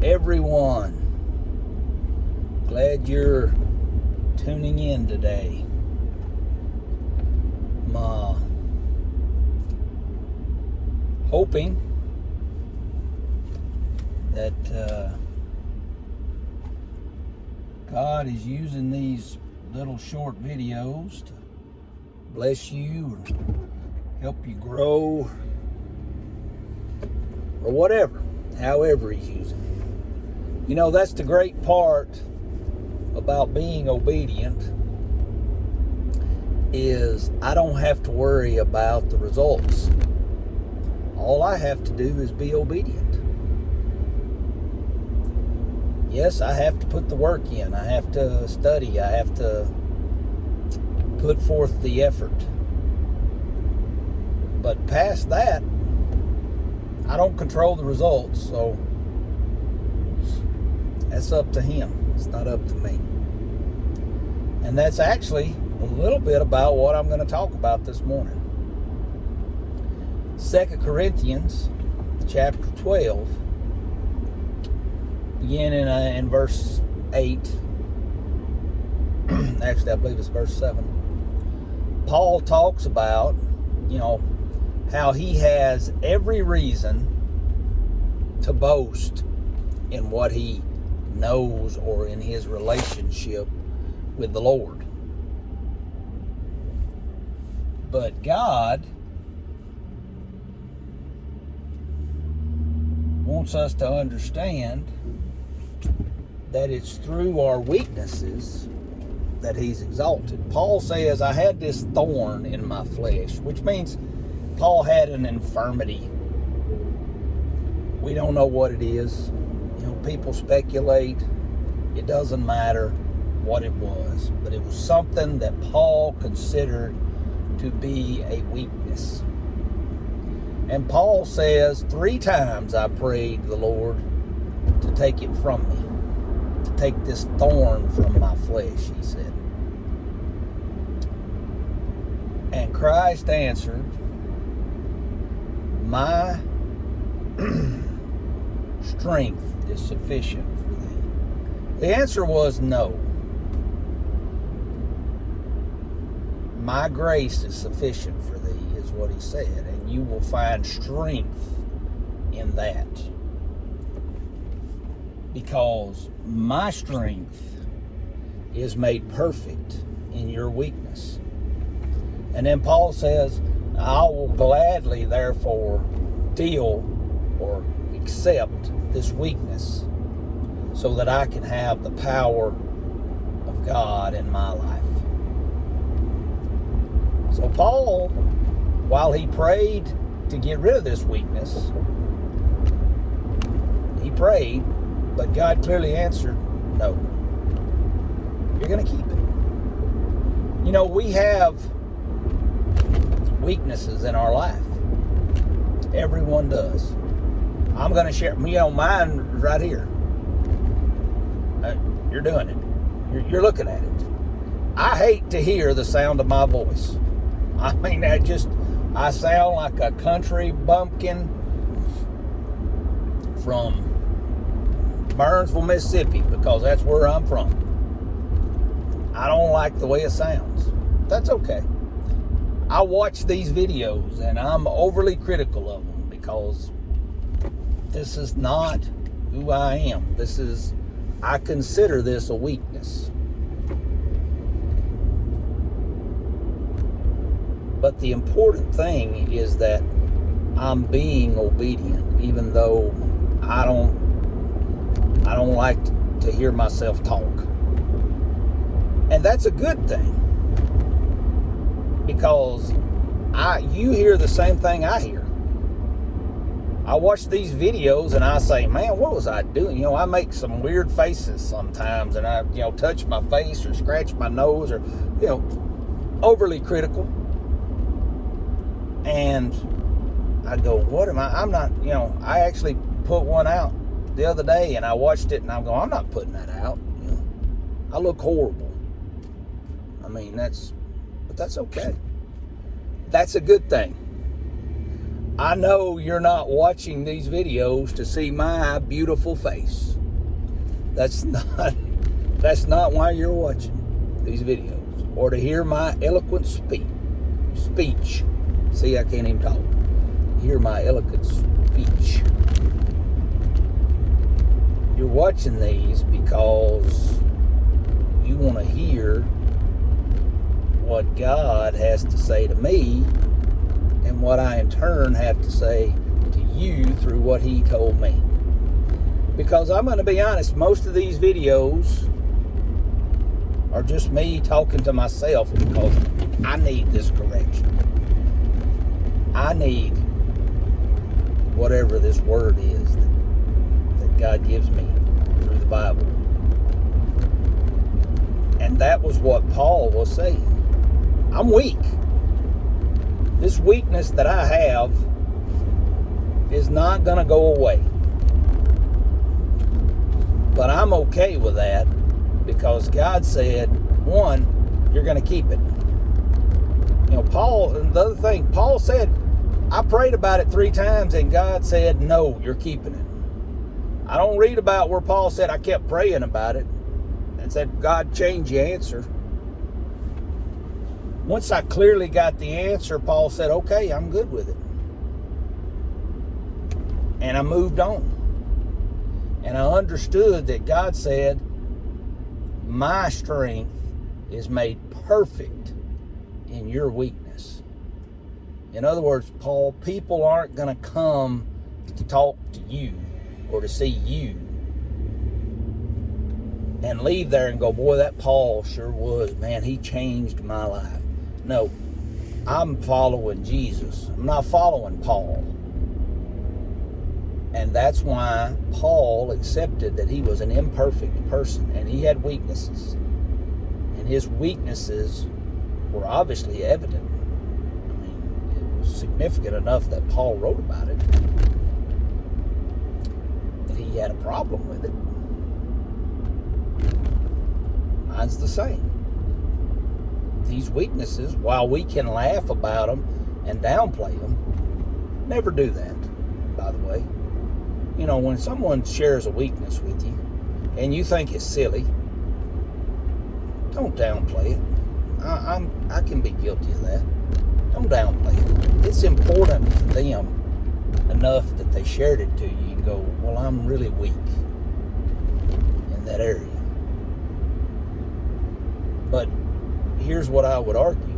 everyone. Glad you're tuning in today. I'm hoping that God is using these little short videos to bless you or help you grow or whatever, however He's using it. You know, that's the great part about being obedient, is I don't have to worry about the results. All I have to do is be obedient. Yes, I have to put the work in. I have to study. I have to put forth the effort. But past that, I don't control the results, so that's up to Him. It's not up to me. And that's actually a little bit about what I'm going to talk about this morning. 2 Corinthians chapter 12, beginning in verse 8. Actually, I believe it's verse 7. Paul talks about, how he has every reason to boast in what he knows or in his relationship with the Lord. But God wants us to understand that it's through our weaknesses that He's exalted. Paul says, I had this thorn in my flesh, which means Paul had an infirmity. We don't know what it is. People speculate. It doesn't matter what it was, but it was something that Paul considered to be a weakness. And Paul says, 3 times I prayed the Lord to take it from me, to take this thorn from my flesh, he said. And Christ answered, my strength is sufficient for thee. The answer was no. My grace is sufficient for thee, is what he said, and you will find strength in that. Because my strength is made perfect in your weakness. And then Paul says, I will gladly, therefore, deal or accept this weakness so that I can have the power of God in my life. So Paul, while he prayed to get rid of this weakness, he prayed, but God clearly answered, no. You're going to keep it. We have weaknesses in our life. Everyone does. I'm going to share, mine right here. You're doing it. You're looking at it. I hate to hear the sound of my voice. I sound like a country bumpkin from Burnsville, Mississippi, because that's where I'm from. I don't like the way it sounds. That's okay. I watch these videos and I'm overly critical of them because this is not who I am. I consider this a weakness. But the important thing is that I'm being obedient, even though I don't like to hear myself talk. And that's a good thing, because you hear the same thing I hear. I watch these videos and I say, man, what was I doing? I make some weird faces sometimes, and I, touch my face or scratch my nose, or, overly critical. And I go, what am I? I'm not, I actually put one out the other day and I watched it and I'm going, I'm not putting that out. I look horrible. But that's okay. That's a good thing. I know you're not watching these videos to see my beautiful face. That's not why you're watching these videos, or to hear my eloquent speech. See, I can't even talk. Hear my eloquent speech. You're watching these because you want to hear what God has to say to me, and what I in turn have to say to you through what He told me. Because I'm going to be honest, most of these videos are just me talking to myself because I need this correction. I need whatever this word is that God gives me through the Bible. And that was what Paul was saying. I'm weak. This weakness that I have is not going to go away. But I'm okay with that because God said, one, you're going to keep it. You know, Paul, and the other thing, Paul said, I prayed about it 3 times and God said, no, you're keeping it. I don't read about where Paul said, I kept praying about it and said, God, change your answer. Once I clearly got the answer, Paul said, okay, I'm good with it. And I moved on. And I understood that God said, my strength is made perfect in your weakness. In other words, Paul, people aren't going to come to talk to you or to see you and leave there and go, boy, that Paul sure was, man, he changed my life. No, I'm following Jesus. I'm not following Paul. And that's why Paul accepted that he was an imperfect person and he had weaknesses. And his weaknesses were obviously evident. I mean, it was significant enough that Paul wrote about it. That he had a problem with it. Mine's the same. These weaknesses, while we can laugh about them and downplay them, never do that, by the way. You know, when someone shares a weakness with you and you think it's silly, don't downplay it. I can be guilty of that. Don't downplay it. It's important to them enough that they shared it to you and go, well, I'm really weak in that area. But here's what I would argue.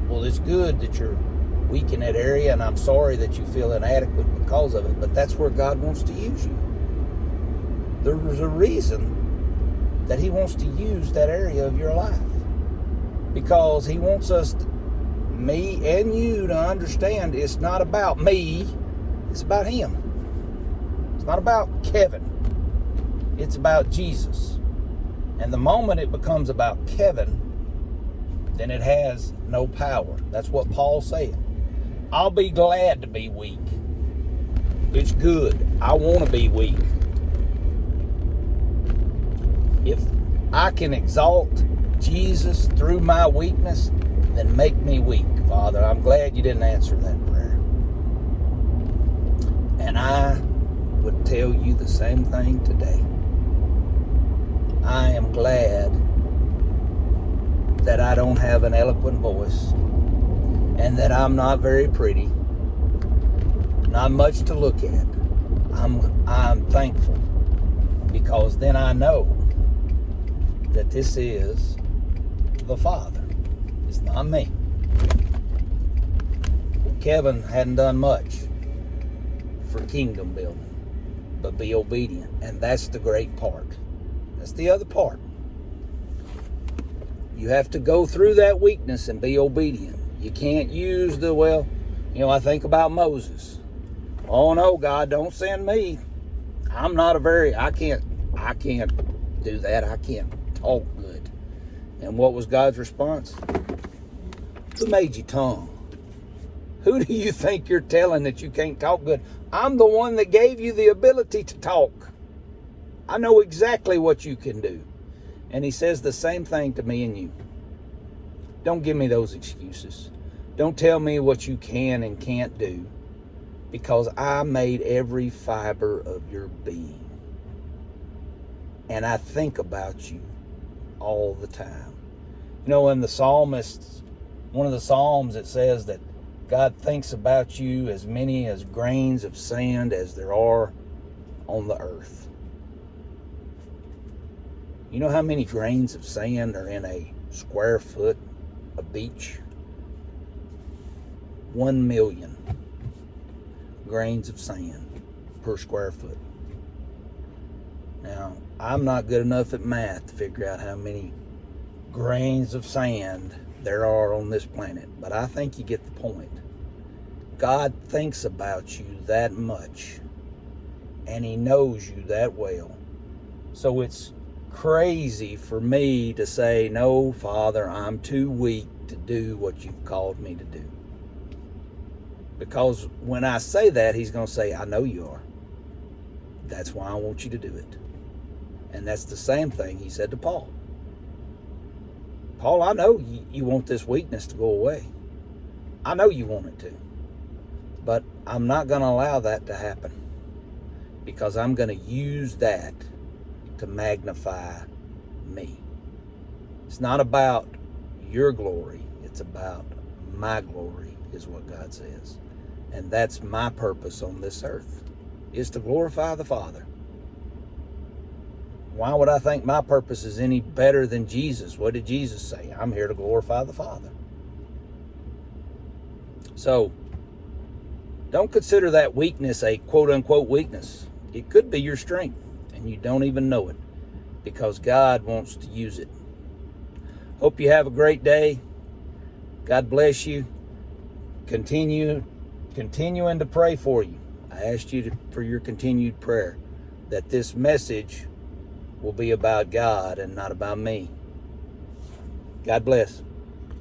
Well, it's good that you're weak in that area, and I'm sorry that you feel inadequate because of it, but that's where God wants to use you. There's a reason that He wants to use that area of your life, because He wants us, me and you, to understand it's not about me, it's about Him. It's not about Kevin, it's about Jesus. And the moment it becomes about Kevin, then it has no power. That's what Paul said. I'll be glad to be weak. It's good. I want to be weak. If I can exalt Jesus through my weakness, then make me weak, Father. I'm glad you didn't answer that prayer. And I would tell you the same thing today. I am glad that I don't have an eloquent voice and that I'm not very pretty, not much to look at. I'm thankful, because then I know that this is the Father. It's not me. Kevin hadn't done much for kingdom building, but be obedient. And that's the great part. That's the other part. You have to go through that weakness and be obedient. You can't use I think about Moses. Oh no, God, don't send me. I can't do that. I can't talk good. And what was God's response? Who made your tongue? Who do you think you're telling that you can't talk good? I'm the one that gave you the ability to talk. I know exactly what you can do. And He says the same thing to me and you. Don't give me those excuses. Don't tell me what you can and can't do. because I made every fiber of your being. And I think about you all the time. You know, in the psalmists, one of the psalms, it says that God thinks about you as many as grains of sand as there are on the earth. You know how many grains of sand are in a square foot of beach? 1 million grains of sand per square foot. Now, I'm not good enough at math to figure out how many grains of sand there are on this planet, but I think you get the point. God thinks about you that much, and He knows you that well. So it's crazy for me to say, no, Father, I'm too weak to do what you've called me to do. Because when I say that, He's going to say, I know you are. That's why I want you to do it. And that's the same thing He said to Paul. Paul, I know you want this weakness to go away. I know you want it to. But I'm not going to allow that to happen, because I'm going to use that to magnify me. It's not about your glory. It's about my glory, is what God says. And that's my purpose on this earth, is to glorify the Father. Why would I think my purpose is any better than Jesus? What did Jesus say? I'm here to glorify the Father. So, don't consider that weakness a quote-unquote weakness. It could be your strength, and you don't even know it, because God wants to use it. Hope you have a great day. God bless you. Continuing to pray for you. I asked you for your continued prayer, that this message will be about God and not about me. God bless.